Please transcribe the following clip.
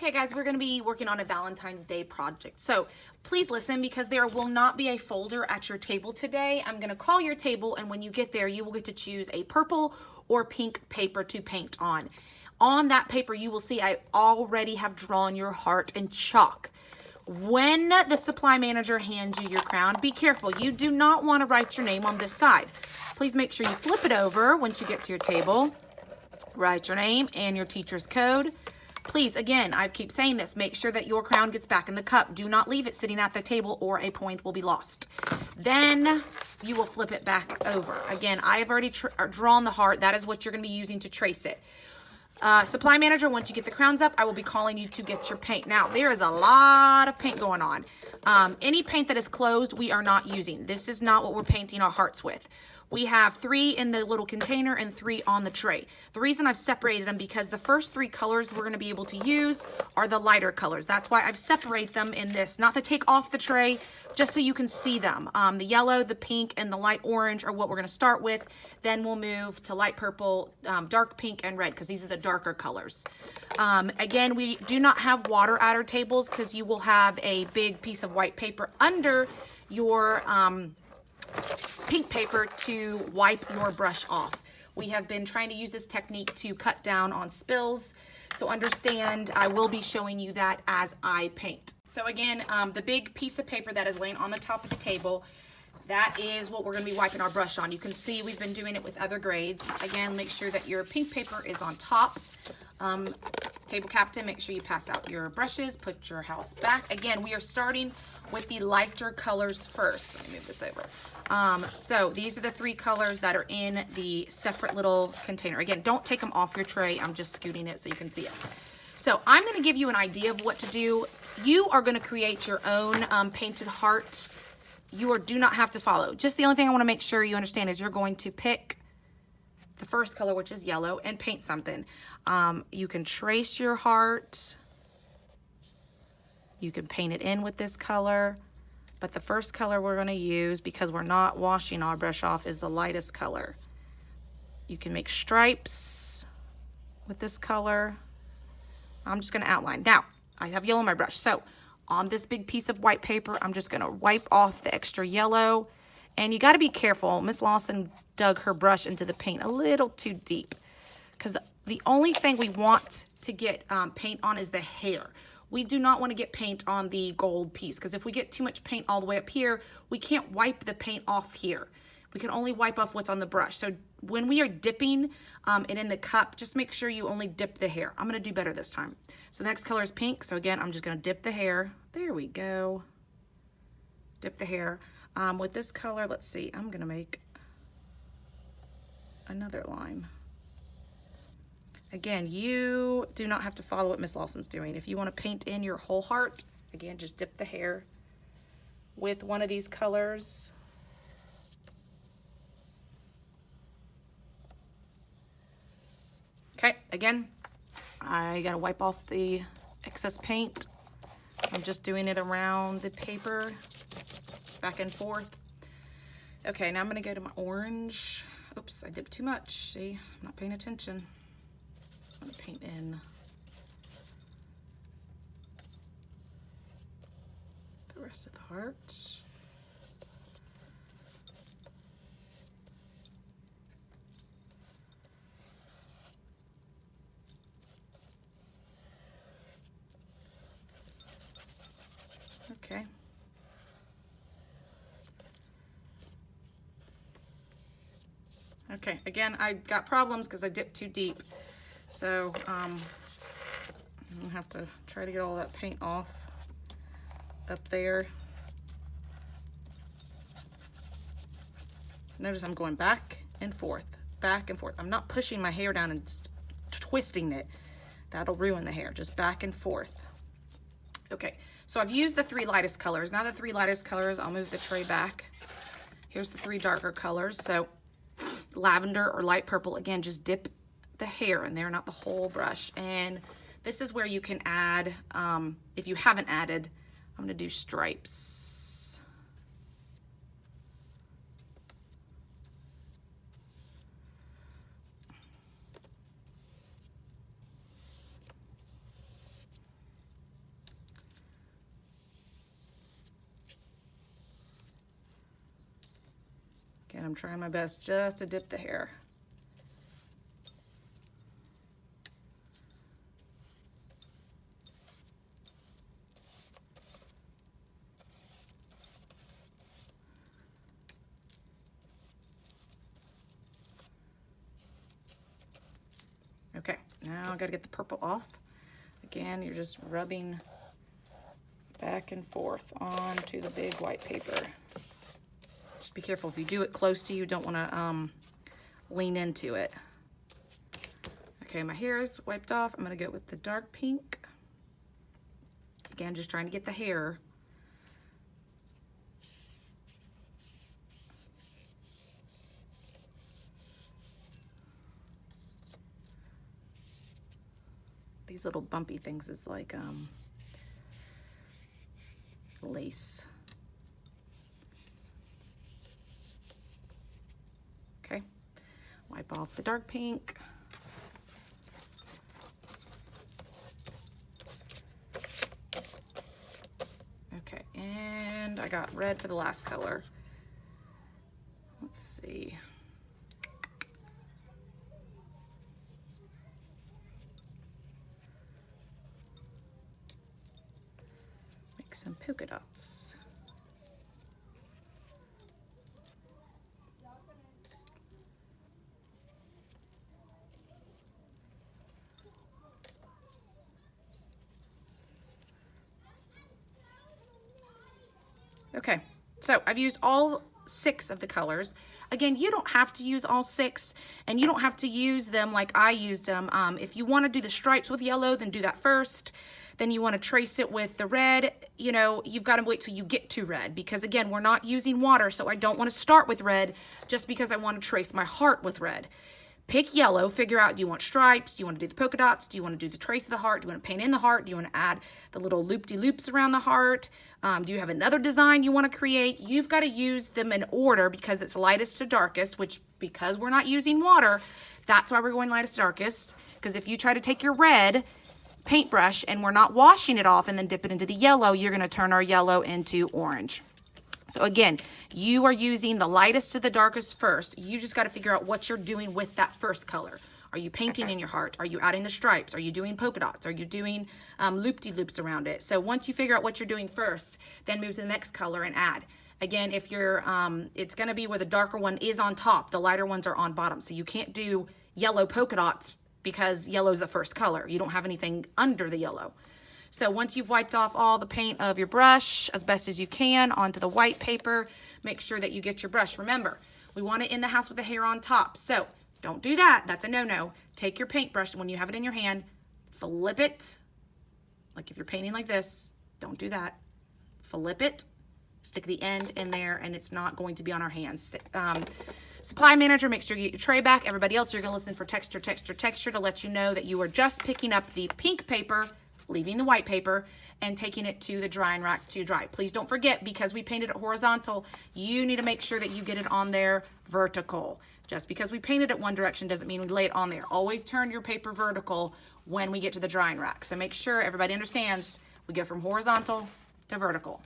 Okay guys, we're gonna be working on a Valentine's Day project. So please listen, because there will not be a folder at your table today. I'm gonna call your table, and when you get there, you will get to choose a purple or pink paper to paint on. On that paper, you will see I already have drawn your heart in chalk. When the supply manager hands you your crown, be careful. You do not want to write your name on this side. Please make sure you flip it over once you get to your table. Write your name and your teacher's code. Please, again, I keep saying this, make sure that your crown gets back in the cup. Do not leave it sitting at the table or a point will be lost. Then you will flip it back over. Again, I have already drawn the heart. That is what you're going to be using to trace it. Supply manager, once you get the crowns up, I will be calling you to get your paint. Now, there is a lot of paint going on. Any paint that is closed, we are not using. This is not what we're painting our hearts with. We have 3 in the little container and 3 on the tray. The reason I've separated them, because the first 3 colors we're going to be able to use are the lighter colors. That's why I've separated them in this, not to take off the tray, just so you can see them. The yellow, the pink, and the light orange are what we're going to start with. Then we'll move to light purple, dark pink, and red, because these are the darker colors. Again, we do not have water at our tables, because you will have a big piece of white paper under your pink paper to wipe your brush off. We have been trying to use this technique to cut down on spills, so understand I will be showing you that as I paint. So again, the big piece of paper that is laying on the top of the table, that is what we're going to be wiping our brush on. You can see we've been doing it with other grades. Again, make sure that your pink paper is on top. Table captain, make sure you pass out your brushes, put your house back. Again, we are starting with the lighter colors first. Let me move this over. So these are the 3 colors that are in the separate little container. Again, don't take them off your tray. I'm just scooting it so you can see it. So I'm going to give you an idea of what to do. You are going to create your own painted heart. You do not have to follow. Just the only thing I want to make sure you understand is you're going to pick the first color, which is yellow, and paint something. You can trace your heart. You can paint it in with this color, but the first color we're going to use, because we're not washing our brush off, is the lightest color. You can make stripes with this color. I'm just going to outline. Now, I have yellow on my brush, so on this big piece of white paper, I'm just going to wipe off the extra yellow. And you got to be careful. Miss Lawson dug her brush into the paint a little too deep, because the only thing we want to get paint on is the hair. We do not want to get paint on the gold piece, because if we get too much paint all the way up here, we can't wipe the paint off here. We can only wipe off what's on the brush. So when we are dipping it in the cup, just make sure you only dip the hair. I'm going to do better this time. So the next color is pink. So again, I'm just going to dip the hair. There we go. Dip the hair. With this color, let's see, I'm going to make another line. Again, you do not have to follow what Miss Lawson's doing. If you want to paint in your whole heart, again, just dip the hair with one of these colors. Okay, again, I gotta wipe off the excess paint. I'm just doing it around the paper, back and forth. Okay, now I'm gonna go to my orange. Oops, I dipped too much. See, I'm not paying attention. I'm gonna paint in the rest of the heart. Okay. Okay, again, I got problems because I dipped too deep. So, I'm gonna have to try to get all that paint off up there. Notice I'm going back and forth, back and forth. I'm not pushing my hair down and twisting it. That'll ruin the hair, just back and forth. Okay, so I've used the 3 lightest colors. Now the 3 lightest colors, I'll move the tray back. Here's the 3 darker colors. So lavender or light purple, again, just dip the hair in there, not the whole brush. And this is where you can add, if you haven't added, I'm gonna do stripes. Again, I'm trying my best just to dip the hair. Okay, now I gotta get the purple off. Again, you're just rubbing back and forth onto the big white paper. Just be careful if you do it close to you, don't wanna lean into it. Okay, my hair is wiped off. I'm gonna go with the dark pink. Again, just trying to get the hair. These little bumpy things is like lace. Okay, wipe off the dark pink. Okay, and I got red for the last color. Let's see. Some polka dots. Okay, so I've used all 6 of the colors. Again, you don't have to use all 6, and you don't have to use them like I used them. If you want to do the stripes with yellow, then do that first. Then you want to trace it with the red, you know, you've got to wait till you get to red, because again, we're not using water, so I don't want to start with red just because I want to trace my heart with red. Pick yellow, figure out, do you want stripes? Do you want to do the polka dots? Do you want to do the trace of the heart? Do you want to paint in the heart? Do you want to add the little loop-de-loops around the heart? Do you have another design you want to create? You've got to use them in order because it's lightest to darkest, which because we're not using water, that's why we're going lightest to darkest. Because if you try to take your red paintbrush and we're not washing it off and then dip it into the yellow, you're going to turn our yellow into orange. So again, you are using the lightest to the darkest first. You just got to figure out what you're doing with that first color. Are you painting in your heart? Are you adding the stripes? Are you doing polka dots? Are you doing loop-de-loops around it? So once you figure out what you're doing first, then move to the next color and add. Again, if you're, it's going to be where the darker one is on top, the lighter ones are on bottom. So you can't do yellow polka dots because yellow is the first color. You don't have anything under the yellow. So once you've wiped off all the paint of your brush as best as you can onto the white paper, make sure that you get your brush. Remember, we want it in the house with the hair on top. So don't do that. That's a no-no. Take your paintbrush when you have it in your hand, flip it. Like if you're painting like this, don't do that. Flip it, stick the end in there, and it's not going to be on our hands. Supply manager, make sure you get your tray back. Everybody else, you're gonna listen for texture, texture, texture to let you know that you are just picking up the pink paper, leaving the white paper, and taking it to the drying rack to dry. Please don't forget, because we painted it horizontal, you need to make sure that you get it on there vertical. Just because we painted it one direction doesn't mean we lay it on there. Always turn your paper vertical when we get to the drying rack. So make sure everybody understands we go from horizontal to vertical.